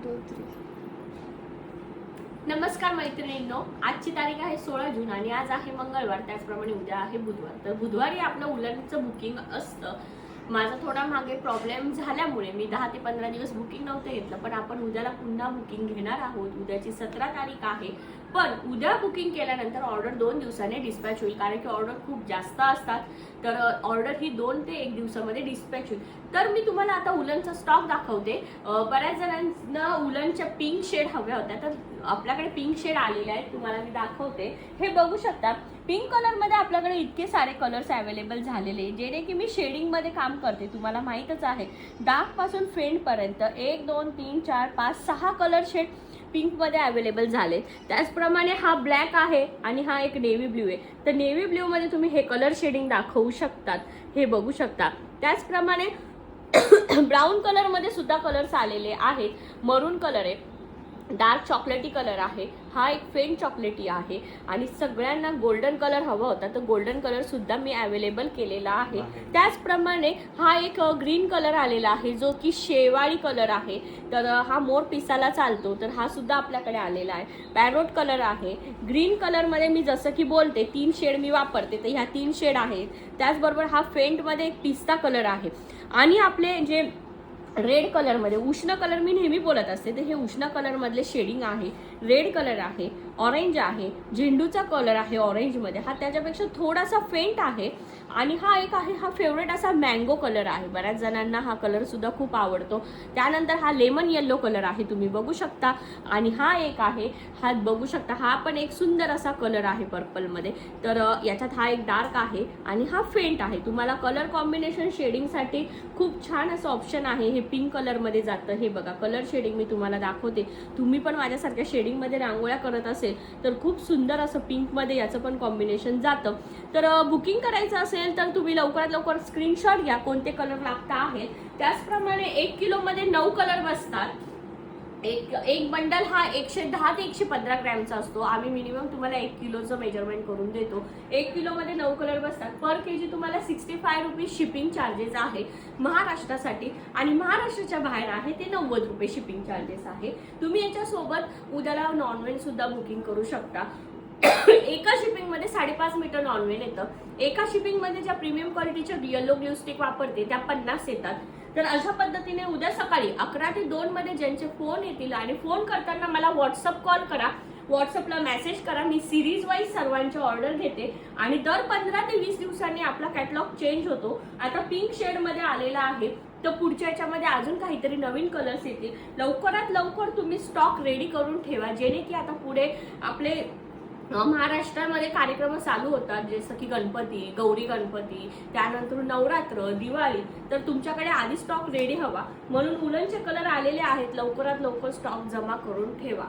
2 3 नमस्कार मैत्रिणींनो, आजची तारीख आहे 16 जून आणि आज आहे मंगळवार, त्याचप्रमाणे उद्या आहे बुधवार. तर बुधवारी आपलं उलनचं बुकिंग असतं. माझा थोडा मागे प्रॉब्लेम झाल्यामुळे मी 10 ते 15 दिवस बुकिंग नव्हतं घेतलं, पण आपण उद्याला पुन्हा बुकिंग घेणार आहोत. उद्याची 17 तारीख आहे, पण उद्या बुकिंग केल्यानंतर ऑर्डर 2 दिवसाने डिस्पॅच होईल, कारण की ऑर्डर खूप जास्त असतात. तर ऑर्डर ही 2 ते 1 दिवसामध्ये डिस्पॅच होईल. तर मी तुम्हाला आता उलनचा स्टॉक दाखवते. बऱ्याच जणांना उलनच्या पिंक शेड हव्या होत्या, तर आपल्याकडे पिंक शेड आलेले आहेत, तुम्हाला मी दाखवते. हे बघू शकता, पिंक कलर मध्ये आपल्याकडे इतके सारे कलर्स अवेलेबल झालेले, जेणे की मी शेडिंग मध्ये काम करते. तुम्हाला माहीतच आहे, डार्क पासून फेंट पर्यंत 1 2 3 4 5 6 कलर शेड पिंक मध्ये अवेलेबल झाले. त्याचप्रमाणे हा ब्लॅक आहे आणि हा एक नेव्ही ब्ल्यू आहे. तर नेव्ही ब्ल्यू मध्ये तुम्ही हे कलर शेडिंग दाखवू शकतात, हे बघू शकता. त्याचप्रमाणे ब्राऊन कलर मध्ये सुद्धा कलर्स आलेले आहेत. मरून कलर आहे, डार्क चॉकलेटी कलर आहे, हा एक फेंट चॉकलेटी आहे आणि सगळ्यांना गोल्डन कलर हवा होता, तर गोल्डन कलर सुद्धा मी अवेलेबल केलेला आहे. त्याचप्रमाणे हा एक ग्रीन कलर आलेला आहे, जो की शेवाळी कलर आहे. तर हा मोर पिसाला चालतो, तर हा सुद्धा आपल्याकडे आलेला आहे. पॅरोट कलर आहे. ग्रीन कलरमध्ये मी जसं की बोलते 3 शेड मी वापरते, तर ह्या 3 शेड आहेत. त्याचबरोबर हा फेंटमध्ये एक पिस्ता कलर आहे आणि आपले जे रेड कलरमध्ये उष्ण कलर मी नेहमी बोलत असते, तर हे उष्ण कलर मधले शेडिंग आहे. रेड कलर आहे, ऑरेंज आहे, झेंडूचा कलर आहे ऑरेंजमध्ये, हा त्याच्यापेक्षा थोडासा फेंट आहे. आणि हा एक आहे, हा फेवरेट असा मँगो कलर आहे. बऱ्याच जणांना हा कलर सुद्धा खूप आवडतो. त्यानंतर हा लेमन येल्लो कलर आहे, तुम्ही बघू शकता. आणि हा एक आहे, हा बघू शकता, हा पण एक सुंदर असा कलर आहे पर्पलमध्ये. तर याच्यात हा एक डार्क आहे आणि हा फेंट आहे. तुम्हाला कलर कॉम्बिनेशन शेडिंगसाठी खूप छान असं ऑप्शन आहे. हे पिंक कलरमध्ये जातं. हे बघा, कलर शेडिंग मी तुम्हाला दाखवते. तुम्ही पण माझ्यासारख्या शेडिंगमध्ये रांगोळ्या करत असेल तर खूप सुंदर असं पिंकमध्ये याचं पण कॉम्बिनेशन जातं. तर बुकिंग करायचं असेल तर तुम्ही लवकरात लवकर स्क्रीनशॉट घ्या, कोणते कलर लागता आहेत. त्याचप्रमाणे 1 किलोमध्ये 9 कलर बसतात. एक बंडल हा 110 ते 115 ग्रॅमचा असतो. आम्ही मिनिमम तुम्हाला 1 किलोचं मेजरमेंट करून देतो. 1 किलोमध्ये 9 कलर बसतात. पर केजी तुम्हाला 65 रुपीज शिपिंग चार्जेस आहे महाराष्ट्रासाठी, आणि महाराष्ट्राच्या बाहेर आहे ते 90 रुपये शिपिंग चार्जेस आहे. तुम्ही याच्यासोबत उद्याला नॉनव्हेज सुद्धा बुकिंग करू शकता. एका शिपिंग मध्ये 5.5 मीटर नॉनव्हेज येतं. एका शिपिंग मध्ये ज्या प्रीमियम क्वालिटीच्या येलो ग्लू स्टिक वापरते त्या 50 येतात. तर अशा पद्धतीने उद्या सकाळी 11 ते 2 मध्ये ज्यांचे फोन येतील, आणि फोन करताना मला व्हॉट्सअप कॉल करा, व्हॉट्सअपला मेसेज करा. मी सिरीज वाईज सर्वांचे ऑर्डर घेते आणि दर 15 ते 20 दिवसांनी आपला कॅटलॉग चेंज होतो. आता पिंक शेड मध्ये आलेला आहे, तर पुढच्या याच्यामध्ये अजून काहीतरी नवीन कलर्स येतील. लवकरात लवकर तुम्ही स्टॉक रेडी करून ठेवा, जेणे की आता पुढे आपले महाराष्ट्रामध्ये कार्यक्रम चालू होतात, जसं की गणपती, गौरी गणपती, त्यानंतर नवरात्र, दिवाळी. तर तुमच्याकडे आधी स्टॉक रेडी हवा, म्हणून उलनचे कलर आलेले आहेत. लवकरात लवकर स्टॉक जमा करून ठेवा.